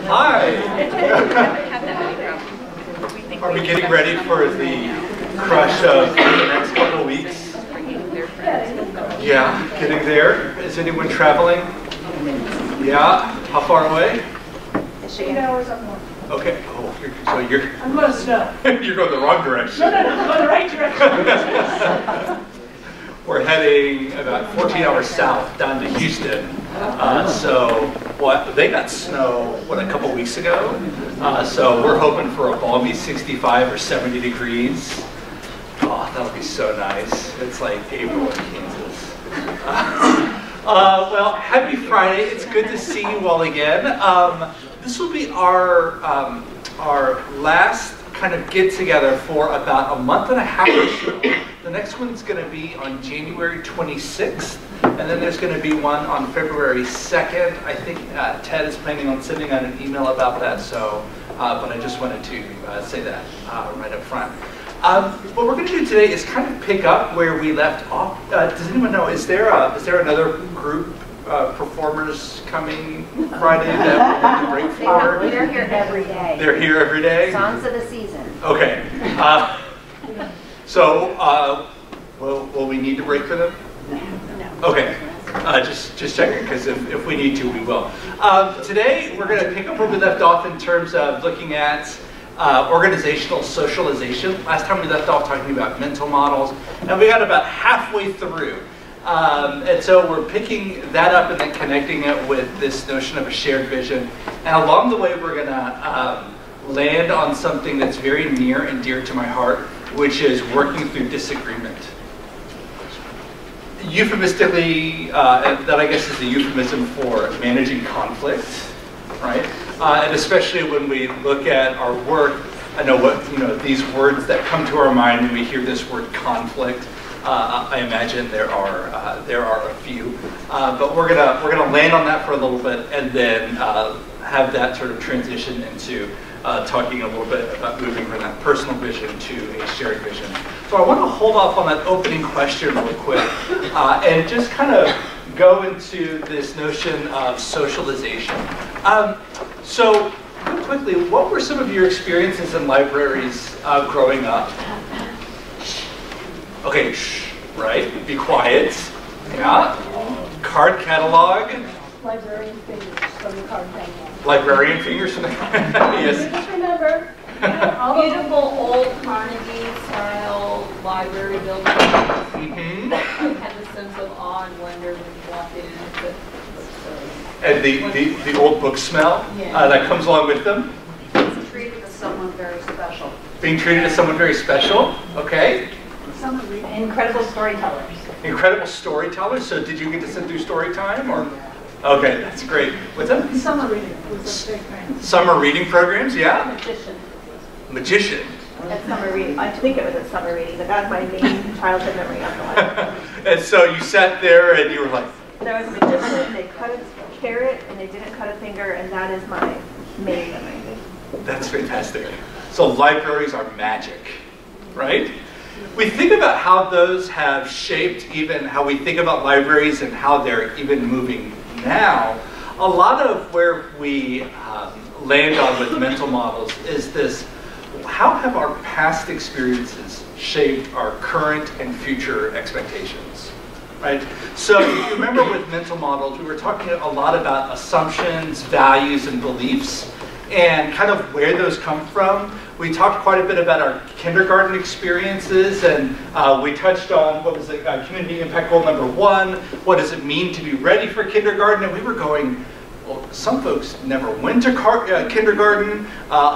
Hi. Are we getting ready for the crush of the next couple of weeks? Yeah, getting there. Is anyone traveling? Yeah. How far away? 8 hours up north. Okay. Oh, so you're. I'm going to snow. You're going the wrong direction. No, I'm going the right direction. We're heading about 14 hours south down to Houston. So they got snow, a couple weeks ago. So we're hoping for a balmy 65 or 70 degrees. Oh, that'll be so nice. It's like April in Kansas. Well, happy Friday. It's good to see you all again. This will be our last kind of get together for about a month and a half or so. The next one's going to be on January 26th, and then there's going to be one on February 2nd. I think Ted is planning on sending out an email about that, so, but I just wanted to say that right up front. What we're going to do today is kind of pick up where we left off. Does anyone know, is there another group performers coming Friday that we're going to break for? They're here every day. They're here every day? Songs of the season. Okay. So, will we need to break for them? No. Okay. Just checking, because if we need to, we will. Today, we're going to pick up where we left off in terms of looking at organizational socialization. Last time we left off talking about mental models, and we got about halfway through. And so we're picking that up and then connecting it with this notion of a shared vision. And along the way, we're going to land on something that's very near and dear to my heart, which is working through disagreement. Euphemistically, that I guess is the euphemism for managing conflict, right? And especially when we look at our work, I know these words that come to our mind when we hear this word conflict. I imagine there are a few, but we're gonna land on that for a little bit, and then have that sort of transition into talking a little bit about moving from that personal vision to a shared vision. So I want to hold off on that opening question real quick, and just kind of go into this notion of socialization. So real quickly, what were some of your experiences in libraries growing up? Okay, shh, right? Be quiet. Yeah. Card catalog. Librarian fingers from the card catalog. Librarian fingers from the yes. Just remember, Beautiful old Carnegie-style library buildings. Mm-hmm. I had the sense of awe and wonder when you walk in. And the old book smell that comes along with them. It's treated as someone very special. Being treated as someone very special. Okay. Incredible storytellers. Incredible storytellers. So did you get to sit through story time or? Okay, that's great. What's that? summer reading was a big thing. Summer reading programs, yeah. Magician. Magician. At summer reading. I think it was at summer reading, but that was my main childhood memory of the library. And so you sat there and you were like. There was a magician, they cut a carrot and they didn't cut a finger, and that is my main memory. That's fantastic. So libraries are magic, right? We think about how those have shaped even how we think about libraries and how they're even moving now. A lot of where we land on with mental models is this: how have our past experiences shaped our current and future expectations, right? So if you remember with mental models, we were talking a lot about assumptions, values, and beliefs, and kind of where those come from. We talked quite a bit about our kindergarten experiences, and we touched on, what was it, community impact goal number 1, what does it mean to be ready for kindergarten, and we were going, well, some folks never went to kindergarten,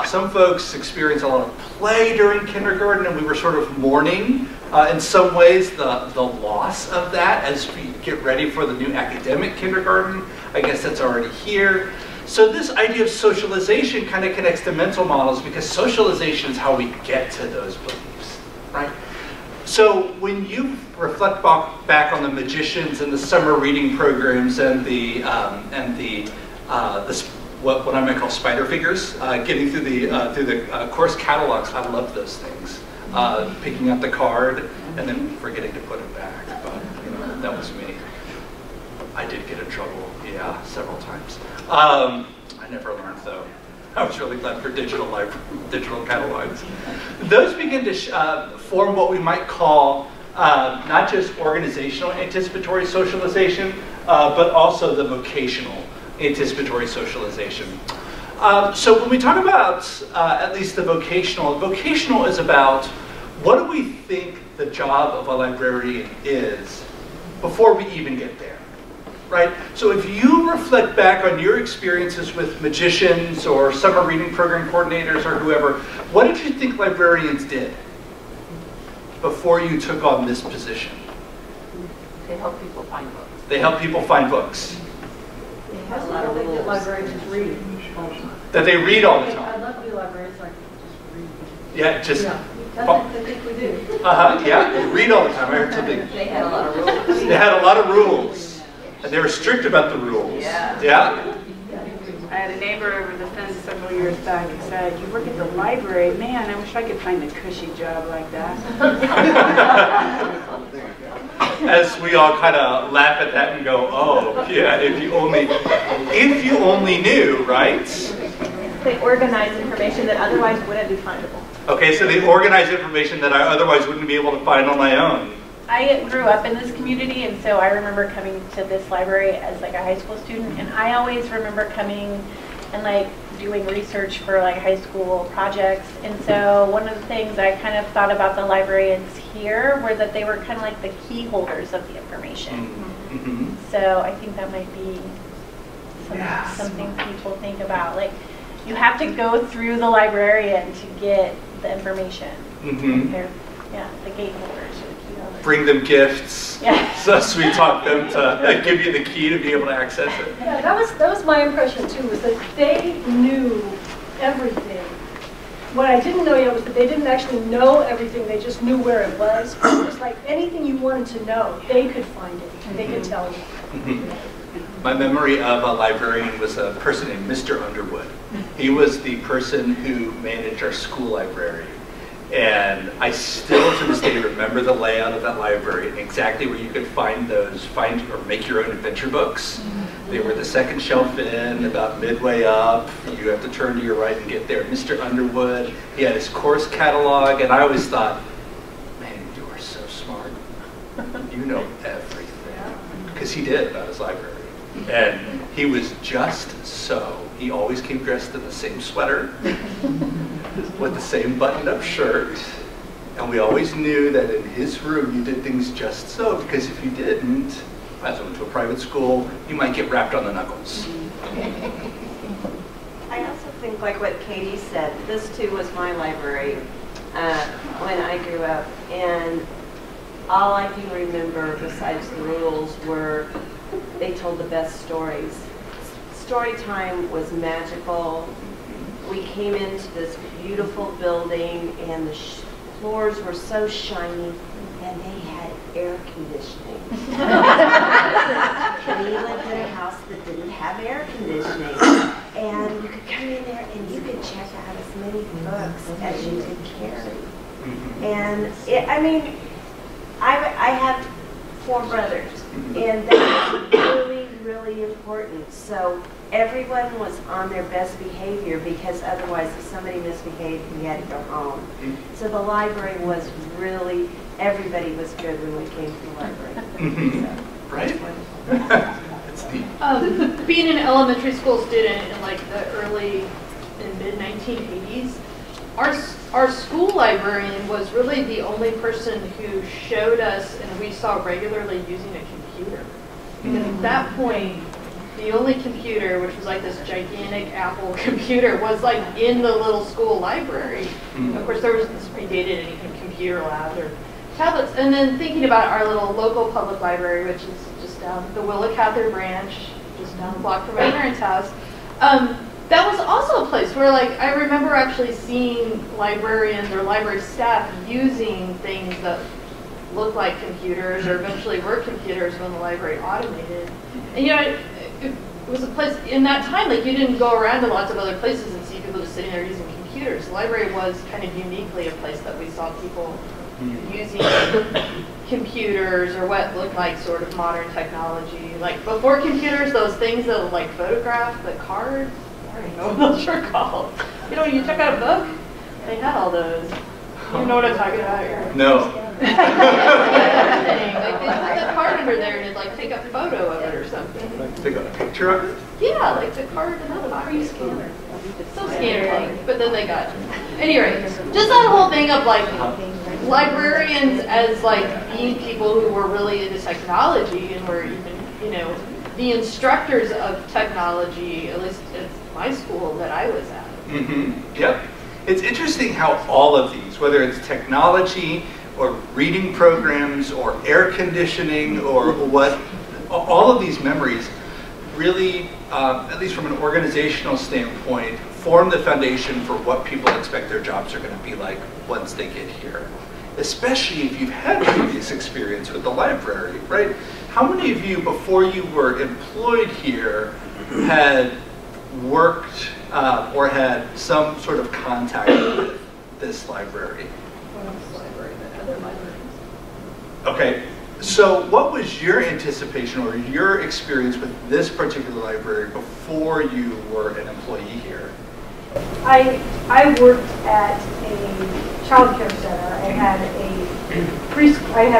some folks experienced a lot of play during kindergarten, and we were sort of mourning, in some ways, the loss of that as we get ready for the new academic kindergarten. I guess that's already here. So this idea of socialization kind of connects to mental models, because socialization is how we get to those beliefs, right? So when you reflect back on the magicians and the summer reading programs and what I might call spider figures, getting through the course catalogs, I love those things. Picking up the card and then forgetting to put it back, but that was me. I did get in trouble, yeah, several times. I never learned though. I was really glad for digital catalogs. Those begin to form what we might call not just organizational anticipatory socialization, but also the vocational anticipatory socialization. So when we talk about at least the vocational is about what do we think the job of a librarian is before we even get there, right? So if you reflect back on your experiences with magicians or summer reading program coordinators or whoever, what did you think librarians did before you took on this position? They help people find books. They help people find books. That's what I think that librarians read all the time. That they read all the I'd time. love to be librarians, like, just read. Yeah, just, Yeah, that's what I think we do. yeah, they read all the time. I heard something. They had a lot of rules. They had a lot of rules, and they were strict about the rules. Yeah. Yeah? I had a neighbor over the fence several years back who said, "You work at the library? Man, I wish I could find a cushy job like that." As we all kind of laugh at that and go, oh, yeah, if you only knew, right? They organize information that otherwise wouldn't be findable. Okay, so they organize information that I otherwise wouldn't be able to find on my own. I grew up in this community, and so I remember coming to this library as like a high school student, and I always remember coming and like doing research for like high school projects. And so one of the things I kind of thought about the librarians here were that they were kind of like the key holders of the information. Mm-hmm. So I think that might be something people think about. Like, you have to go through the librarian to get the information. Mm-hmm. They're, the gate holders or the key holders. Bring them gifts. Yeah. So we taught them to give you the key to be able to access it. Yeah, that was my impression too, was that they knew everything. What I didn't know yet was that they didn't actually know everything, they just knew where it was. It was like anything you wanted to know, they could find it, and they could tell you. Mm-hmm. My memory of a librarian was a person named Mr. Underwood. He was the person who managed our school library. And I still to this day remember the layout of that library and exactly where you could find or make your own adventure books. They were the second shelf in, about midway up. You have to turn to your right and get there. Mr. Underwood, he had his course catalog, and I always thought, man, you are so smart. You know everything. Because he did about his library. And he was just so. He always came dressed in the same sweater with the same buttoned-up shirt. And we always knew that in his room you did things just so, because if you didn't, as I went to a private school, you might get rapped on the knuckles. I also think, like what Katie said, this too was my library when I grew up. And all I can remember besides the rules were they told the best stories. Story time was magical. We came into this beautiful building and the floors were so shiny and they had air conditioning. We lived in a house that didn't have air conditioning. And you could come in there and you could check out as many books as you could carry. And I have 4 brothers, and that was really, really important. So everyone was on their best behavior because otherwise if somebody misbehaved, we had to go home. So the library was really, everybody was good when we came to the library. So, right? That's neat. Being an elementary school student in like the early and mid 1980s, our school librarian was really the only person who showed us and we saw regularly using a computer. Because at that point, the only computer, which was like this gigantic Apple computer, was like in the little school library. Of course, this predated any computer labs or tablets. And then thinking about our little local public library, which is just down the Willa Cather branch, just down the block from my parents' house. That was also a place where, like, I remember actually seeing librarians or library staff using things that looked like computers or eventually were computers when the library automated. And it was a place in that time, like, you didn't go around to lots of other places and see people just sitting there using computers. The library was kind of uniquely a place that we saw people using computers or what looked like sort of modern technology. Like before computers, those things that like photograph the cards, I don't know what those are called. You know, when you check out a book, they had all those. You know what I'm talking about here? No. Like they put the card under there and it'd like take a photo of it or something. Like take a picture of it? Yeah, like the card and the pre-scanner. Still scanner, but then they got. Anyway, just that whole thing of like librarians as like being people who were really into technology and were even, you know, the instructors of technology, at least at my school that I was at. Mm-hmm. Yep. It's interesting how all of these, whether it's technology or reading programs or air conditioning or what, all of these memories really, at least from an organizational standpoint, form the foundation for what people expect their jobs are going to be like once they get here. Especially if you've had previous experience with the library, right? How many of you, before you were employed here, had worked or had some sort of contact with this library? Okay, so what was your anticipation or your experience with this particular library before you were an employee here? I worked at a child care center. I had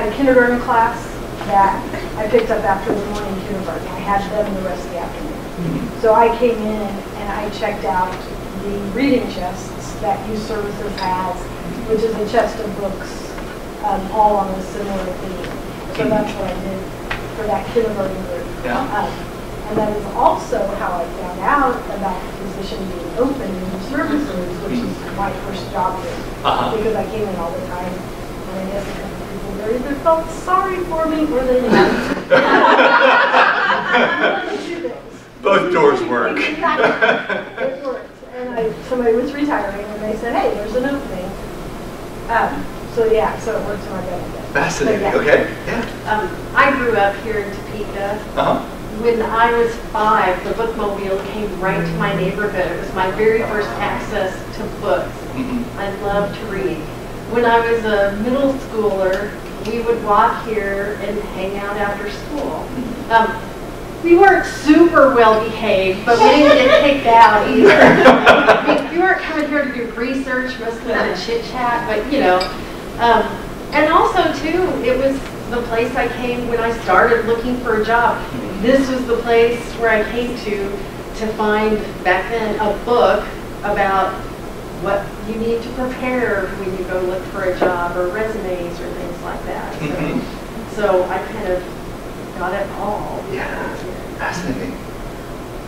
a kindergarten class that I picked up after the morning kindergarten. I had them the rest of the afternoon. So I came in and I checked out the reading chests that Youth Services has, which is a chest of books, all on a similar theme. So that's what I did for that kindergarten group. Yeah. And that is also how I found out about the position being open in Youth Services, which is my first job here. Because I came in all the time, and I guess a couple of people there either felt sorry for me or they didn't. Both doors work. Exactly. It worked. And somebody was retiring, and they said, "Hey, there's an opening." So yeah, so it worked to my benefit. Fascinating. Yeah. Okay. Yeah. I grew up here in Topeka. When I was 5, the bookmobile came right to my neighborhood. It was my very first access to books. I loved to read. When I was a middle schooler, we would walk here and hang out after school. We weren't super well behaved, but we didn't get kicked out either. We weren't coming here to do research, mostly to chit chat, but you know. And also too, it was the place I came when I started looking for a job. This was the place where I came to find back then a book about what you need to prepare when you go look for a job, or resumes or things like that. So I kind of got it all. Yeah, fascinating.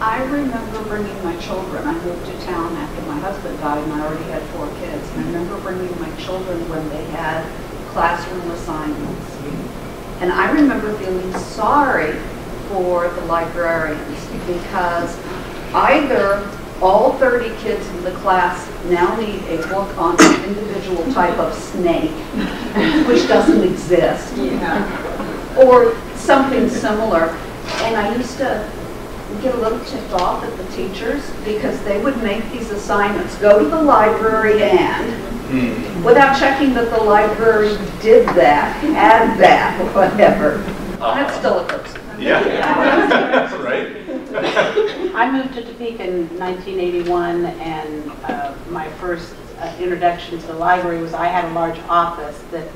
I remember bringing my children. I moved to town after my husband died, and I already had 4 kids. And I remember bringing my children when they had classroom assignments. And I remember feeling sorry for the librarians, because either all 30 kids in the class now need a book on an individual type of snake, which doesn't exist, or something similar. And I used to get a little ticked off at the teachers, because they would make these assignments, go to the library and, without checking that the library did that, had that, or whatever. That still occurs. Yeah. Right. I moved to Topeka in 1981, and my first introduction to the library was I had a large office that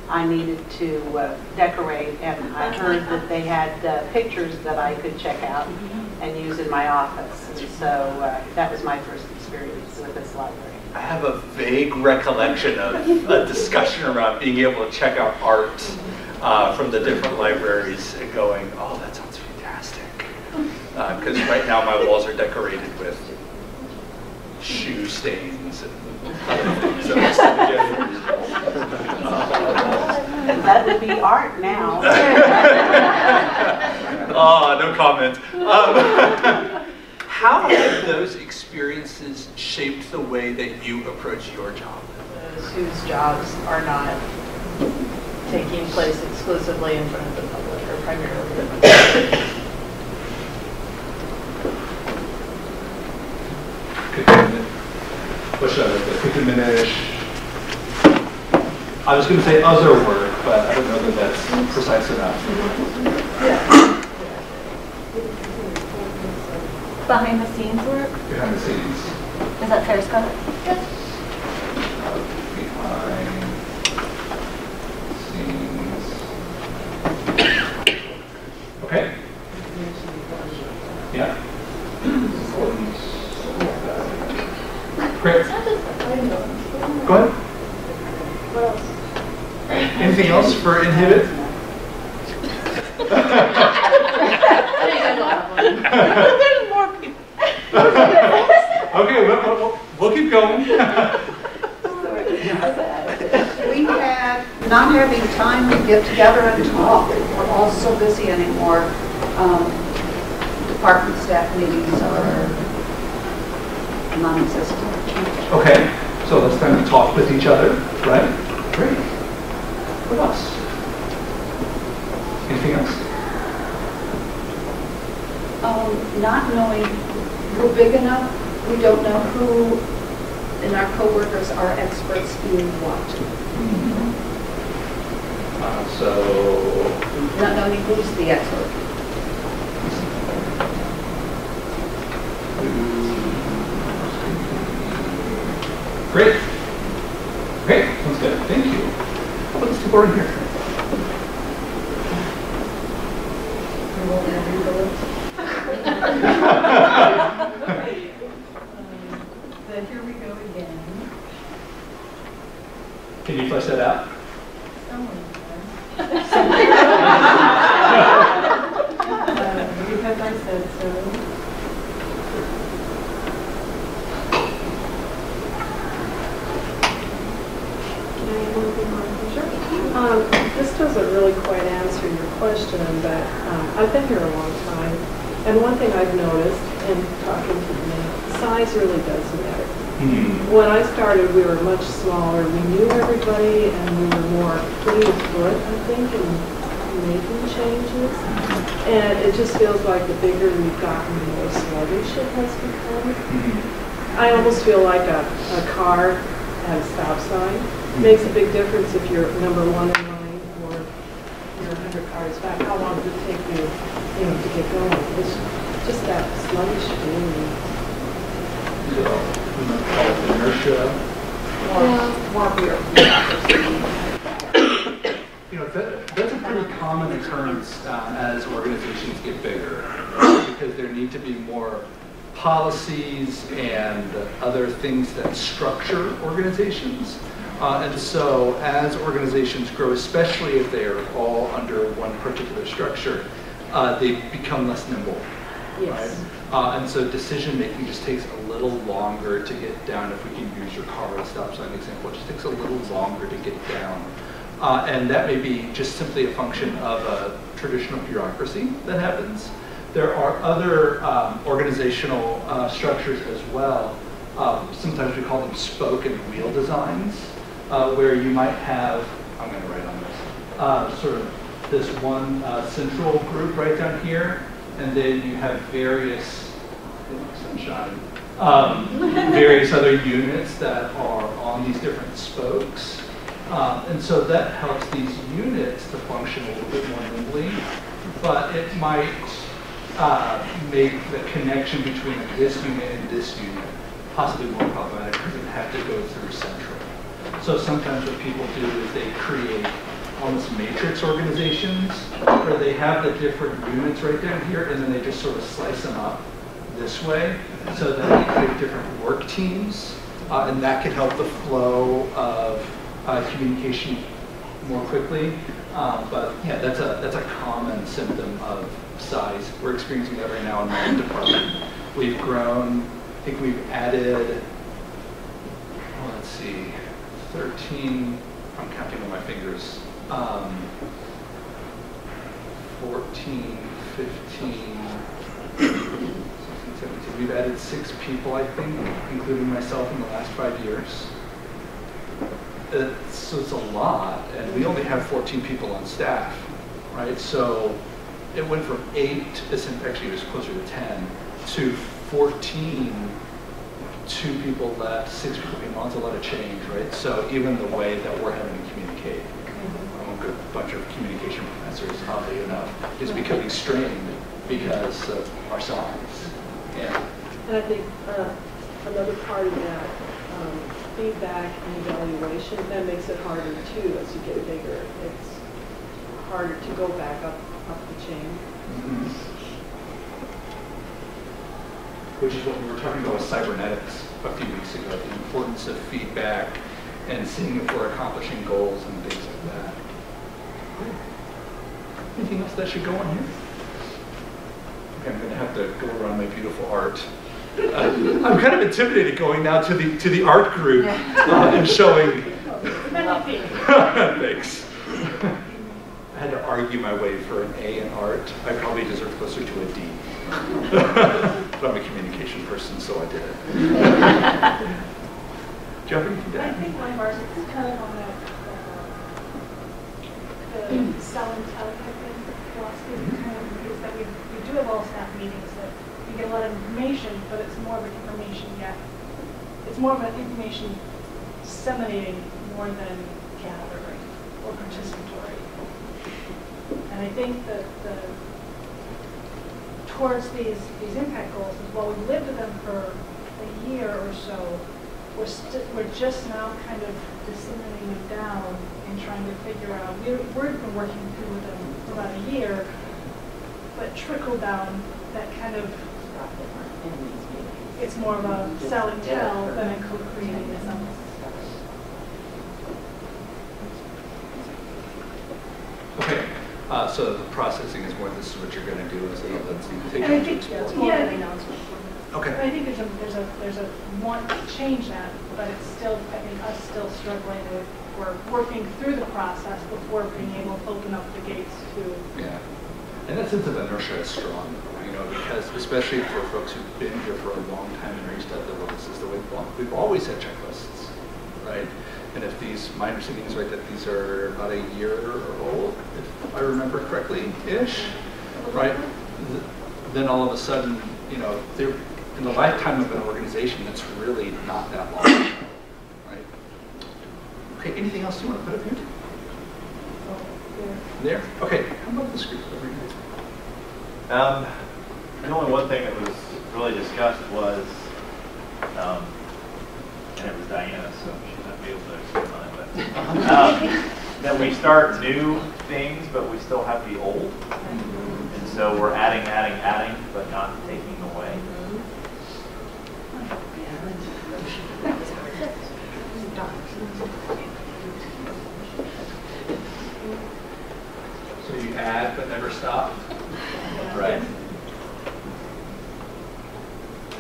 I needed to decorate, and I heard that they had pictures that I could check out and use in my office. And so that was my first experience with this library. I have a vague recollection of a discussion around being able to check out art from the different libraries and going, oh, that sounds fantastic. Because right now my walls are decorated with shoe stains and other things that That would be art now. Oh, no comment. How have those experiences shaped the way that you approach your job? Those whose jobs are not taking place exclusively in front of the public, or primarily in front of the public. Could diminish. I was going to say other work, but I don't know that that's precise enough. Behind the scenes work? Behind the scenes. Is that fair, Scott? Behind scenes. Okay. Yeah. Great. Go ahead. What else? Anything else for inhibit? There's more people. Okay, we'll keep going. We had not having time to get together and talk. We're all so busy anymore. Department staff meetings are non-existent. Okay, so it's time to talk with each other, right? Great. What else? Anything else? Not knowing we're big enough, we don't know who in our coworkers are experts in what. So, Not knowing who's the expert. great. Great, sounds good. Thank you. How about this board here? Here we go again. Can you flesh that out? Because I said so. This doesn't really quite answer your question, but I've been here a long time, and one thing I've noticed in talking to them, size really does matter. When I started, we were much smaller. We knew everybody, and we were more fleet of foot, I think, in making changes. And it just feels like the bigger we've gotten, the more sluggish it has become. I almost feel like a car at a stop sign. Makes a big difference if you're number one in line or you're 100 cars back. How long does it take you, to get going? It's just that sluggish feeling. So, we might call it inertia. More That's a pretty common occurrence as organizations get bigger, because there need to be more policies and other things that structure organizations. And so as organizations grow, especially if they are all under one particular structure, they become less nimble. Yes. Right? And so decision making just takes a little longer to get down. If we can use your car at a stop sign example, it just takes a little longer to get down. And that may be just simply a function of a traditional bureaucracy that happens. There are other organizational structures as well. Sometimes we call them spoke and wheel designs, where you might have, I'm going to write on this, sort of this one central group right down here, and then you have various, sunshine, various other units that are on these different spokes. And so that helps these units to function a little bit more nimbly, but it might make the connection between this unit and this unit possibly more problematic because it have to go through central. So sometimes what people do is they create almost matrix organizations where they have the different units right down here, and then they just sort of slice them up this way so that they create different work teams, and that can help the flow of communication more quickly. But yeah, that's a common symptom of size. We're experiencing that right now in my department. We've grown. I think we've added, let's see, 13, I'm counting on my fingers, 14, 15, 16, 17. We've added 6 people, I think, including myself in the last 5 years. So it's a lot, and we only have 14 people on staff, right? So it went from 8, actually it was closer to 10, to 14, 2 people left, 6 people came on. It's a lot of change, right? So even the way that we're having to communicate, a good bunch of communication professors, oddly enough, is becoming strained because of our size. Yeah. And I think another part of that, feedback and evaluation, that makes it harder too as you get bigger. It's harder to go back up the chain. Mm-hmm. Which is what we were talking about with cybernetics a few weeks ago, the importance of feedback and seeing if we're accomplishing goals and things like that. Anything else that should go on here? Okay, I'm going to have to go around my beautiful art. I'm kind of intimidated going now to the art group and showing. Thanks. I had to argue my way for an A in art. I probably deserve closer to a D. But I'm a communication person, so I did it. Do you have anything to add? I think one of ours is kind of on the sell and tell type of philosophy is that we do have all staff meetings that you get a lot of information, but it's more of an information it's more of an information disseminating more than gathering or participatory. And I think that towards these impact goals is while we've lived with them for a year or so, we're just now kind of disseminating them down and trying to figure out. We've been working through them for about a year, but trickle down that kind of. It's more of a sell and tell than a co-creating in some ways. Okay. So the processing is more, this is what you're going to do, is let's take And I it to think explore. it's more of an announcement. Okay. I think there's a want to change that, but it's still, I think, us still struggling with, we're working through the process before being able to open up the gates to. Yeah. And that sense of inertia is strong, because especially for folks who've been here for a long time and reached out the well, this is the way we've always had checklists, right? And if my understanding is right, that these are about a year old, if I remember correctly-ish, right? Then all of a sudden, they're in the lifetime of an organization, that's really not that long, right? Okay, anything else you want to put up here? There? Okay, how about this group over here? The only one thing that was really discussed was, and it was Diana, so she's not be able to explain mine, but that we start new things, but we still have the old. And so we're adding, but not taking away. So you add, but never stop? Right.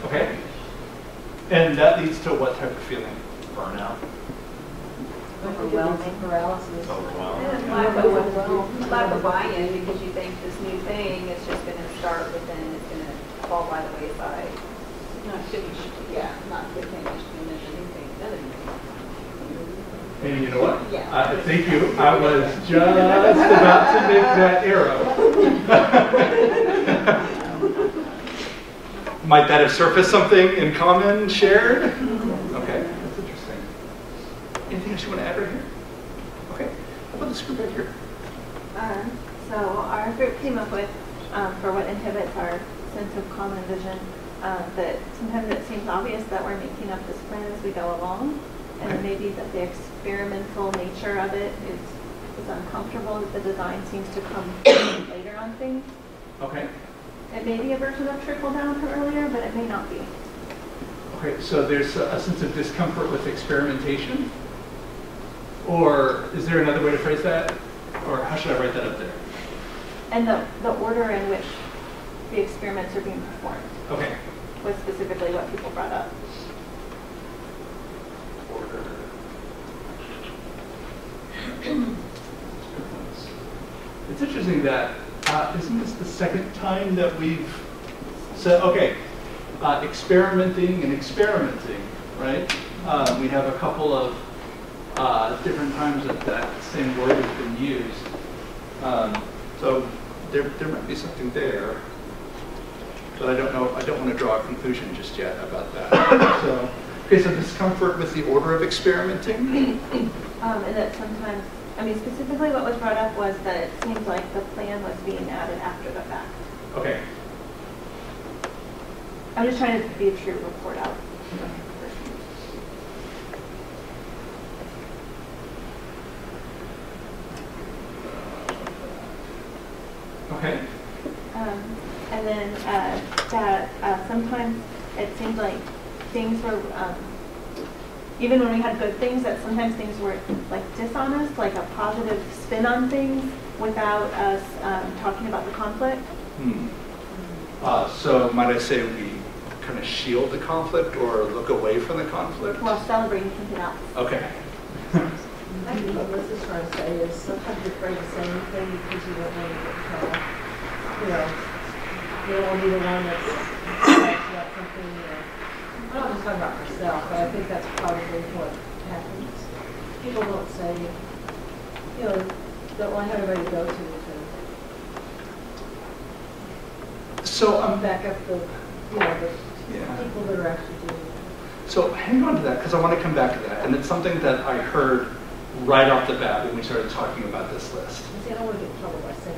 Okay. And that leads to what type of feeling? Burnout. Overwhelming paralysis. Overwhelming. Lack of buy-in, because you think this new thing is just going to start, but then it's going to fall by the wayside. Not finished. Yeah, not get finished, and then the new thing, another new thing. And you know what? Yeah. Thank you. I was just about to make that arrow. Might that have surfaced something in common, shared? Okay, that's interesting. Anything else you want to add right here? Okay, how about this group right here? So our group came up with, for what inhibits our sense of common vision, that sometimes it seems obvious that we're making up this plan as we go along, and maybe that the experimental nature of it is uncomfortable, that the design seems to come later on things. Okay. It may be a version of trickle down from earlier, but it may not be. Okay, so there's a sense of discomfort with experimentation? Or is there another way to phrase that? Or how should I write that up there? And the order in which the experiments are being performed. Okay. Was specifically what people brought up. Order. It's interesting that, isn't this the second time that we've said, okay, experimenting and experimenting, right? We have a couple of different times that same word has been used. So there might be something there, but I don't know. I don't want to draw a conclusion just yet about that. So, okay, so discomfort with the order of experimenting. And that sometimes, I mean, specifically what was brought up was that it seems like the plan was being added after the fact. Okay. I'm just trying to be a true report out. Okay. And then that sometimes it seemed like things were, even when we had good things, that sometimes things were like dishonest, like a positive spin on things without us talking about the conflict. So might I say we kind of shield the conflict or look away from the conflict? While celebrating something else. Okay. I think what Liz is trying to say is sometimes you're afraid to say anything because you don't want to get in trouble. You know, you don't want to be the one that's about something, you know. I'm not just talking about myself, but I think that's probably what happens. People don't say, you know, don't want to have everybody go to So back up the, you know, the people that are actually doing it. So hang on to that, because I want to come back to that. And it's something that I heard right off the bat when we started talking about this list. See, I don't want to get in trouble by saying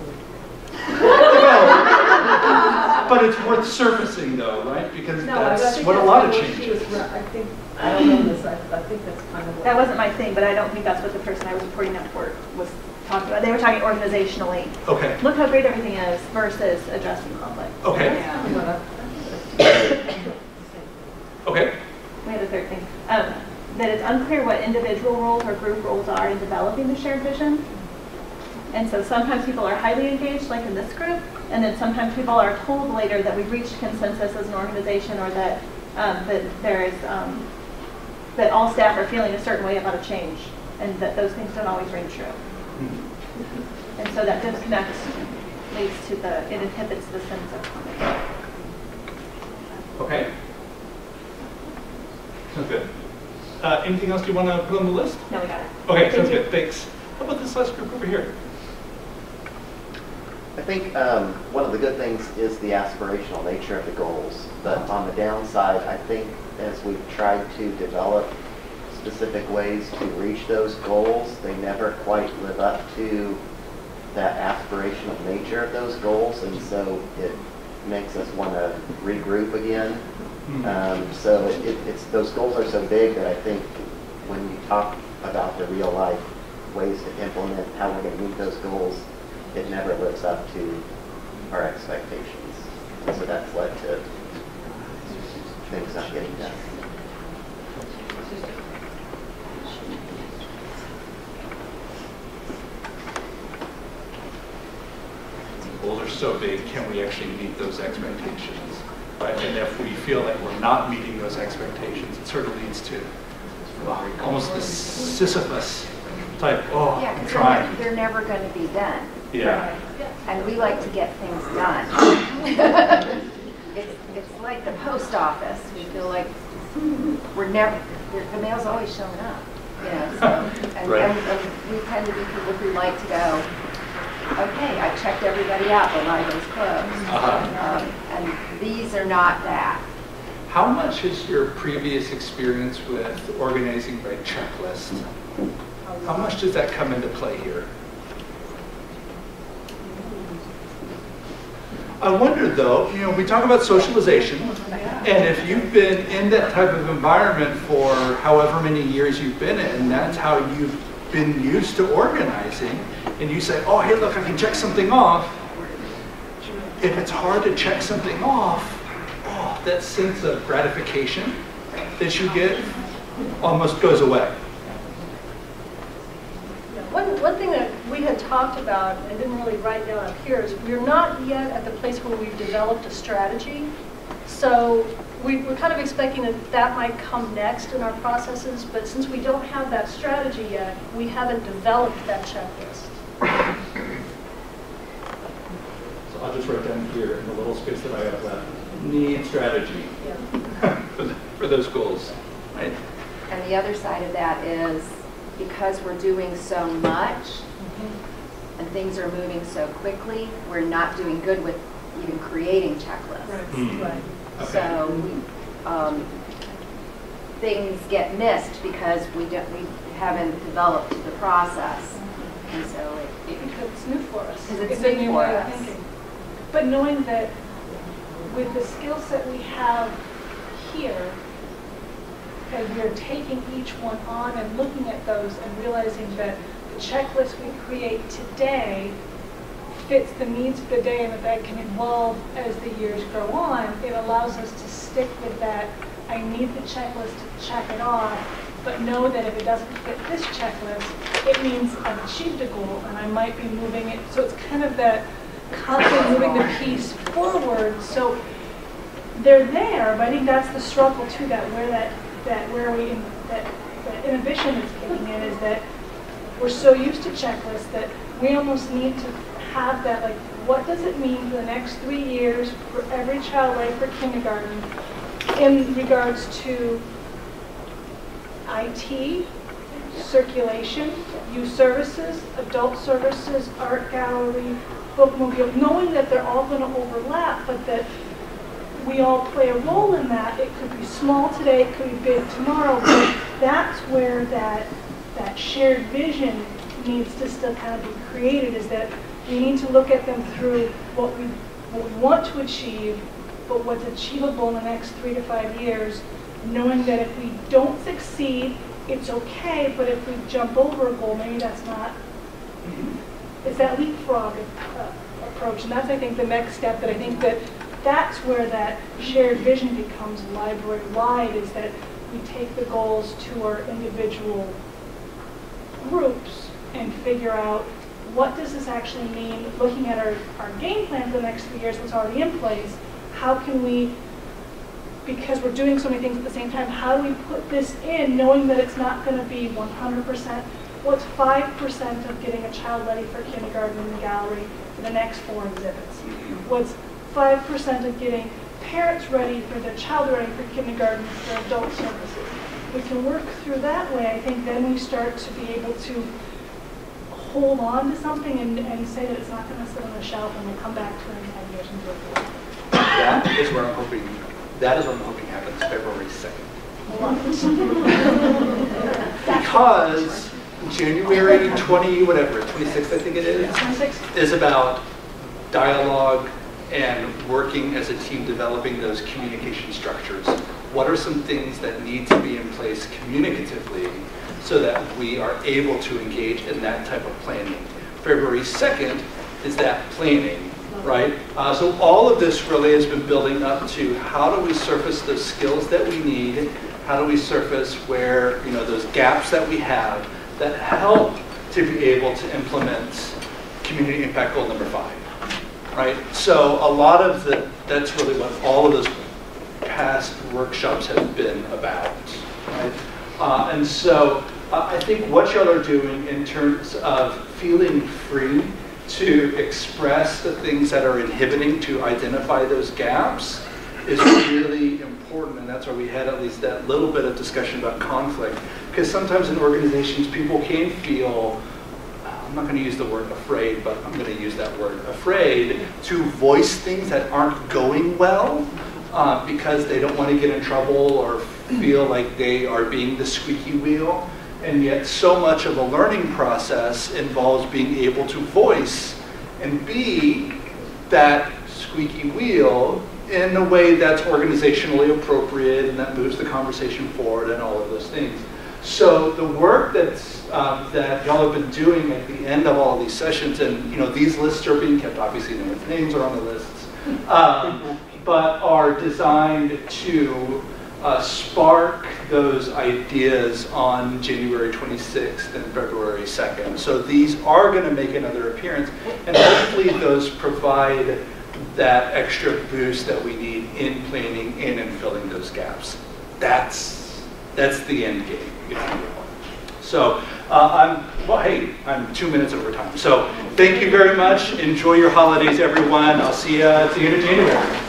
But it's worth surfacing, though, right? Because no, I that's think what a that's lot of what change she was is. I think, I don't know this, I think that's kind of what. That wasn't my thing, but I don't think that's what the person I was reporting out for was talking about. They were talking organizationally. Okay. Look how great everything is versus addressing conflict. Okay. Yeah. Okay. We had a third thing. That it's unclear what individual roles or group roles are in developing the shared vision. And so sometimes people are highly engaged, like in this group, and then sometimes people are told later that we've reached consensus as an organization, or that that there is that all staff are feeling a certain way about a change, and that those things don't always ring true. And so that disconnect leads to it inhibits the sense of common. Okay. Sounds good. Anything else you want to put on the list? No, we got it. Okay, sounds good. Thanks. How about this last group over here? I think one of the good things is the aspirational nature of the goals. But on the downside, I think as we've tried to develop specific ways to reach those goals, they never quite live up to that aspirational nature of those goals. And so it makes us want to regroup again. So it's those goals are so big that I think when you talk about the real life ways to implement how we're going to meet those goals, it never lives up to our expectations. And so that's led to things not getting done. Goals are so big, can we actually meet those expectations? Right? And if we feel like we're not meeting those expectations, it sort of leads to almost this Sisyphus type, yeah, I'm trying. They're never going to be done. Yeah. And we like to get things done. it's like the post office. We feel like we're never, the mail's always showing up. You know, so, and we tend to be people who like to go, okay, I checked everybody out, the library's closed. And these are not that. How much is your previous experience with organizing by checklist? How much does that come into play here? I wonder though, you know, we talk about socialization, and if you've been in that type of environment for however many years you've been in, and that's how you've been used to organizing, and you say, oh, hey, look, I can check something off. If it's hard to check something off, that sense of gratification that you get almost goes away. One thing that we had talked about and didn't really write down up here is we're not yet at the place where we've developed a strategy. So we're kind of expecting that might come next in our processes, but since we don't have that strategy yet, we haven't developed that checklist. So I'll just write down here in the little space that I have left, need strategy for those goals, right? And the other side of that is because we're doing so much and things are moving so quickly, we're not doing good with even creating checklists. Right. Okay. So things get missed because we haven't developed the process, and so because it's new for us. Because it's a new new for way of us. thinking. But knowing that with the skill set we have here, and we're taking each one on and looking at those and realizing that the checklist we create today fits the needs of the day and that can evolve as the years go on, it allows us to stick with that. I need the checklist to check it off, but know that if it doesn't fit this checklist, it means I've achieved a goal and I might be moving it. So it's kind of that constantly moving the piece forward. So they're there, but I think that's the struggle too, that inhibition is kicking in, is that we're so used to checklists that we almost need to have that, like, what does it mean for the next 3 years for every child ready for kindergarten in regards to IT, circulation, youth services, adult services, art gallery, bookmobile, knowing that they're all going to overlap, but that we all play a role in that. It could be small today, it could be big tomorrow, but that's where that shared vision needs to still kind of be created, is that we need to look at them through what we want to achieve, but what's achievable in the next 3 to 5 years, knowing that if we don't succeed, it's okay, but if we jump over a goal, maybe that's not, it's that leapfrog approach. And that's, I think, the next step, that I think that's where that shared vision becomes library-wide, is that we take the goals to our individual groups and figure out, what does this actually mean, looking at our game plan for the next 3 years that's already in place, how can we, because we're doing so many things at the same time, how do we put this in knowing that it's not going to be 100%? What's 5% of getting a child ready for kindergarten in the gallery for the next 4 exhibits? What's 5% of getting parents ready for their child ready for kindergarten for adult services? We can work through that way. I think then we start to be able to hold on to something and say that it's not going to sit on the shelf and we'll come back to it in 10 years and do it again. That is what I'm hoping happens February 2nd. Because January 26th, I think it is about dialogue and working as a team, developing those communication structures. What are some things that need to be in place communicatively so that we are able to engage in that type of planning? February 2nd is that planning, right? So all of this really has been building up to, how do we surface those skills that we need? How do we surface where, those gaps that we have that help to be able to implement community impact goal number 5, right? So a lot of that's really what all of those past workshops have been about, right? And so I think what y'all are doing in terms of feeling free to express the things that are inhibiting, to identify those gaps, is really important. And that's why we had at least that little bit of discussion about conflict. Because sometimes in organizations, people can feel, I'm not going to use the word afraid, but I'm going to use that word, afraid to voice things that aren't going well, because they don't want to get in trouble or feel like they are being the squeaky wheel. And yet so much of the learning process involves being able to voice and be that squeaky wheel in a way that's organizationally appropriate and that moves the conversation forward and all of those things. So the work that y'all have been doing at the end of all of these sessions, and these lists are being kept, obviously no one's names are on the lists, but are designed to spark those ideas on January 26th and February 2nd. So these are going to make another appearance, and hopefully those provide that extra boost that we need in planning in and filling those gaps. That's the end game, if you will. So I'm 2 minutes over time. So thank you very much. Enjoy your holidays, everyone. I'll see you at the end of January.